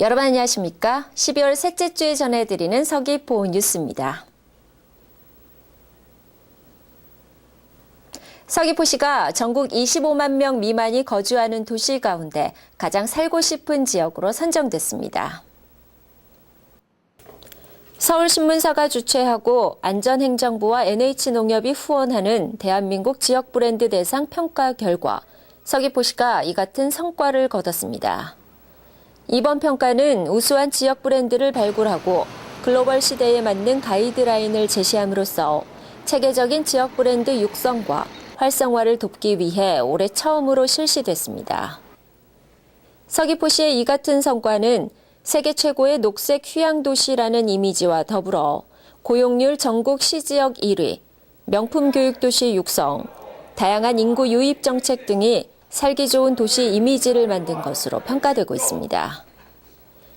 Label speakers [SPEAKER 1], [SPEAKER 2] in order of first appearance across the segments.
[SPEAKER 1] 여러분 안녕하십니까? 12월 셋째 주에 전해드리는 서귀포 뉴스입니다. 서귀포시가 전국 25만 명 미만이 거주하는 도시 가운데 가장 살고 싶은 지역으로 선정됐습니다. 서울신문사가 주최하고 안전행정부와 NH농협이 후원하는 대한민국 지역 브랜드 대상 평가 결과 서귀포시가 이 같은 성과를 거뒀습니다. 이번 평가는 우수한 지역 브랜드를 발굴하고 글로벌 시대에 맞는 가이드라인을 제시함으로써 체계적인 지역 브랜드 육성과 활성화를 돕기 위해 올해 처음으로 실시됐습니다. 서귀포시의 이 같은 성과는 세계 최고의 녹색 휴양 도시라는 이미지와 더불어 고용률 전국 시지역 1위, 명품 교육 도시 육성, 다양한 인구 유입 정책 등이 살기 좋은 도시 이미지를 만든 것으로 평가되고 있습니다.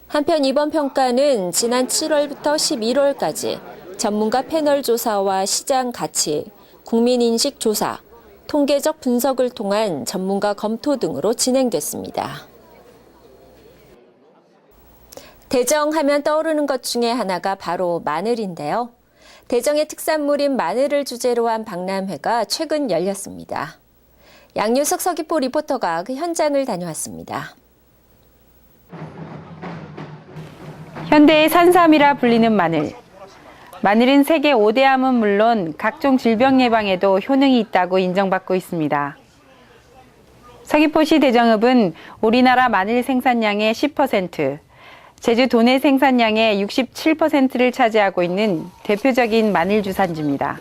[SPEAKER 1] 한편 이번 평가는 지난 7월부터 11월까지 전문가 패널 조사와 시장 가치, 국민인식 조사, 통계적 분석을 통한 전문가 검토 등으로 진행됐습니다. 대정하면 떠오르는 것 중에 하나가 바로 마늘인데요. 대정의 특산물인 마늘을 주제로 한 박람회가 최근 열렸습니다. 양유석 서귀포 리포터가 그 현장을 다녀왔습니다.
[SPEAKER 2] 현대의 산삼이라 불리는 마늘. 마늘은 세계 5대암은 물론 각종 질병 예방에도 효능이 있다고 인정받고 있습니다. 서귀포시 대정읍은 우리나라 마늘 생산량의 10%, 제주 도내 생산량의 67%를 차지하고 있는 대표적인 마늘 주산지입니다.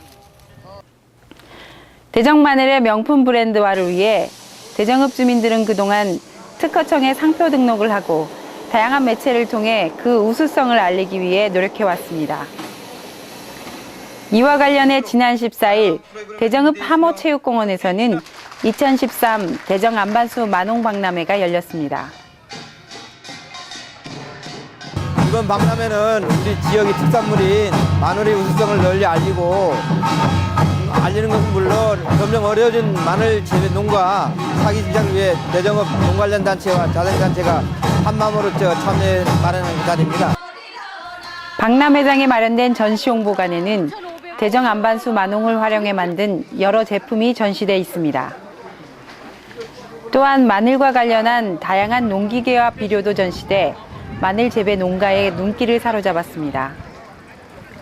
[SPEAKER 2] 대정 마늘의 명품 브랜드화를 위해 대정읍 주민들은 그동안 특허청에 상표 등록을 하고 다양한 매체를 통해 그 우수성을 알리기 위해 노력해왔습니다. 이와 관련해 지난 14일 대정읍 하모체육공원에서는 2013 대정 안반수 만홍 박람회가 열렸습니다.
[SPEAKER 3] 이번 박람회는 우리 지역의 특산물인 마늘의 우수성을 널리 알리는 것은 물론 점점 어려워진 마늘 재배 농가 사기 진작을 위해 대정읍 농 관련 단체와 자생단체가 한마음으로 참여해 마련한 자리입니다.
[SPEAKER 2] 박람회장에 마련된 전시 홍보관에는 대정 안반수 만홍을 활용해 만든 여러 제품이 전시돼 있습니다. 또한 마늘과 관련한 다양한 농기계와 비료도 전시돼 마늘 재배 농가의 눈길을 사로잡았습니다.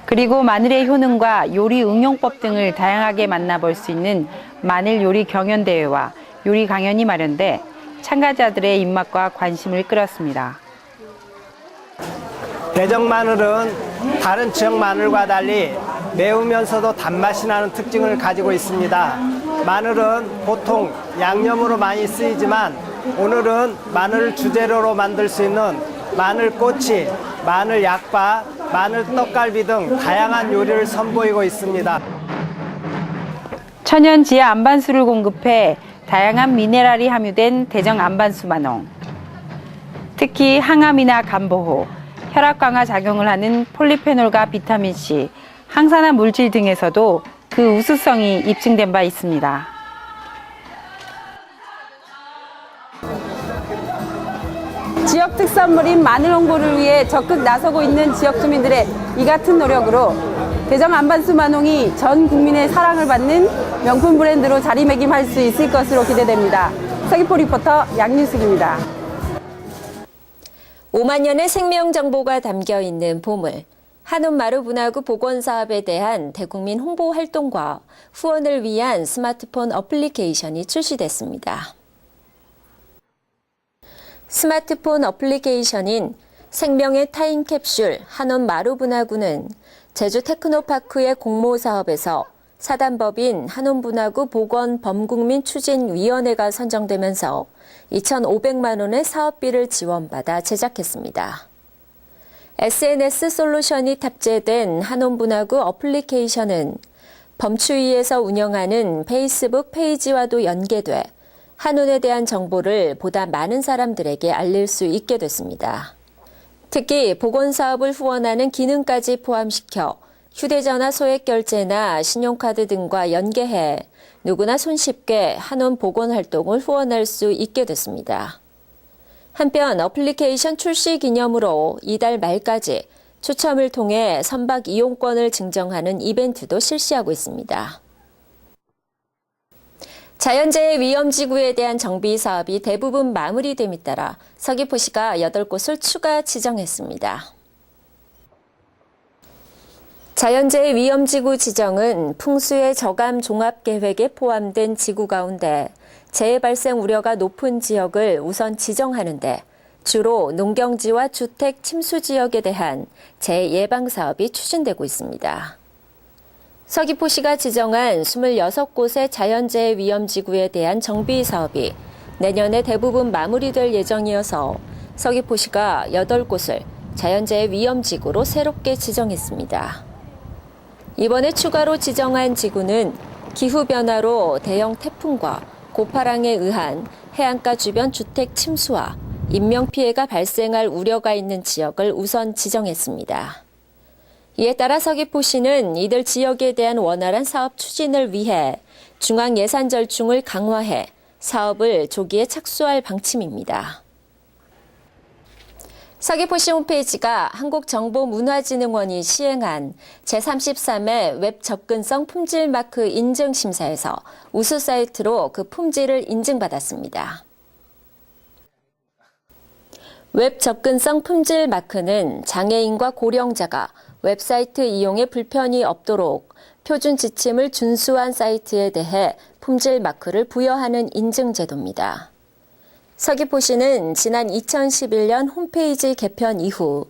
[SPEAKER 2] 그리고 마늘의 효능과 요리 응용법 등을 다양하게 만나볼 수 있는 마늘 요리 경연대회와 요리 강연이 마련돼 참가자들의 입맛과 관심을 끌었습니다.
[SPEAKER 4] 대정 마늘은 다른 지역 마늘과 달리 매우면서도 단맛이 나는 특징을 가지고 있습니다. 마늘은 보통 양념으로 많이 쓰이지만 오늘은 마늘을 주재료로 만들 수 있는 마늘꼬치, 마늘 약밥, 마늘 떡갈비 등 다양한 요리를 선보이고 있습니다.
[SPEAKER 2] 천연 지하 안반수를 공급해 다양한 미네랄이 함유된 대정 안반수 만홍. 특히 항암이나 간 보호, 혈압 강화 작용을 하는 폴리페놀과 비타민C, 항산화 물질 등에서도 그 우수성이 입증된 바 있습니다.
[SPEAKER 5] 지역 특산물인 마늘 홍보를 위해 적극 나서고 있는 지역 주민들의 이 같은 노력으로 대정 안반수 만홍이 전 국민의 사랑을 받는 명품 브랜드로 자리매김할 수 있을 것으로 기대됩니다. 서귀포 리포터 양유숙입니다.
[SPEAKER 1] 5만 년의 생명 정보가 담겨 있는 보물, 한온 마루분화구 복원사업에 대한 대국민 홍보 활동과 후원을 위한 스마트폰 어플리케이션이 출시됐습니다. 스마트폰 어플리케이션인 생명의 타임캡슐 한온 마루분화구는 제주 테크노파크의 공모사업에서 사단법인 한온분화구 복원 범국민 추진위원회가 선정되면서 2,500만 원의 사업비를 지원받아 제작했습니다. SNS 솔루션이 탑재된 한온분화구 어플리케이션은 범추위에서 운영하는 페이스북 페이지와도 연계돼 한온에 대한 정보를 보다 많은 사람들에게 알릴 수 있게 됐습니다. 특히 복원사업을 후원하는 기능까지 포함시켜 휴대전화 소액 결제나 신용카드 등과 연계해 누구나 손쉽게 한온 복원 활동을 후원할 수 있게 됐습니다. 한편 어플리케이션 출시 기념으로 이달 말까지 추첨을 통해 선박 이용권을 증정하는 이벤트도 실시하고 있습니다. 자연재해 위험지구에 대한 정비 사업이 대부분 마무리됨에 따라 서귀포시가 8곳을 추가 지정했습니다. 자연재해 위험지구 지정은 풍수의 저감 종합계획에 포함된 지구 가운데 재해 발생 우려가 높은 지역을 우선 지정하는데 주로 농경지와 주택 침수 지역에 대한 재해 예방 사업이 추진되고 있습니다. 서귀포시가 지정한 26곳의 자연재해 위험지구에 대한 정비 사업이 내년에 대부분 마무리될 예정이어서 서귀포시가 8곳을 자연재해 위험지구로 새롭게 지정했습니다. 이번에 추가로 지정한 지구는 기후변화로 대형 태풍과 고파랑에 의한 해안가 주변 주택 침수와 인명피해가 발생할 우려가 있는 지역을 우선 지정했습니다. 이에 따라 서귀포시는 이들 지역에 대한 원활한 사업 추진을 위해 중앙 예산 절충을 강화해 사업을 조기에 착수할 방침입니다. 서귀포시 홈페이지가 한국정보문화진흥원이 시행한 제33회 웹 접근성 품질 마크 인증 심사에서 우수 사이트로 그 품질을 인증받았습니다. 웹 접근성 품질 마크는 장애인과 고령자가 웹사이트 이용에 불편이 없도록 표준 지침을 준수한 사이트에 대해 품질 마크를 부여하는 인증 제도입니다. 서귀포시는 지난 2011년 홈페이지 개편 이후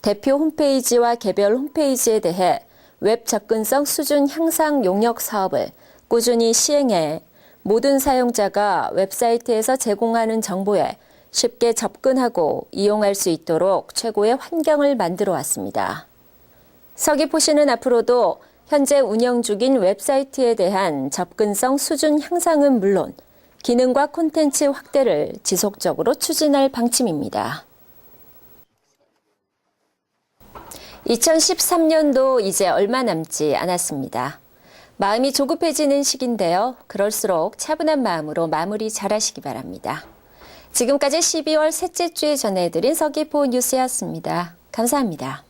[SPEAKER 1] 대표 홈페이지와 개별 홈페이지에 대해 웹 접근성 수준 향상 용역 사업을 꾸준히 시행해 모든 사용자가 웹사이트에서 제공하는 정보에 쉽게 접근하고 이용할 수 있도록 최고의 환경을 만들어 왔습니다. 서귀포시는 앞으로도 현재 운영 중인 웹사이트에 대한 접근성 수준 향상은 물론 기능과 콘텐츠 확대를 지속적으로 추진할 방침입니다. 2013년도 이제 얼마 남지 않았습니다. 마음이 조급해지는 시기인데요. 그럴수록 차분한 마음으로 마무리 잘하시기 바랍니다. 지금까지 12월 셋째 주에 전해드린 서귀포 뉴스였습니다. 감사합니다.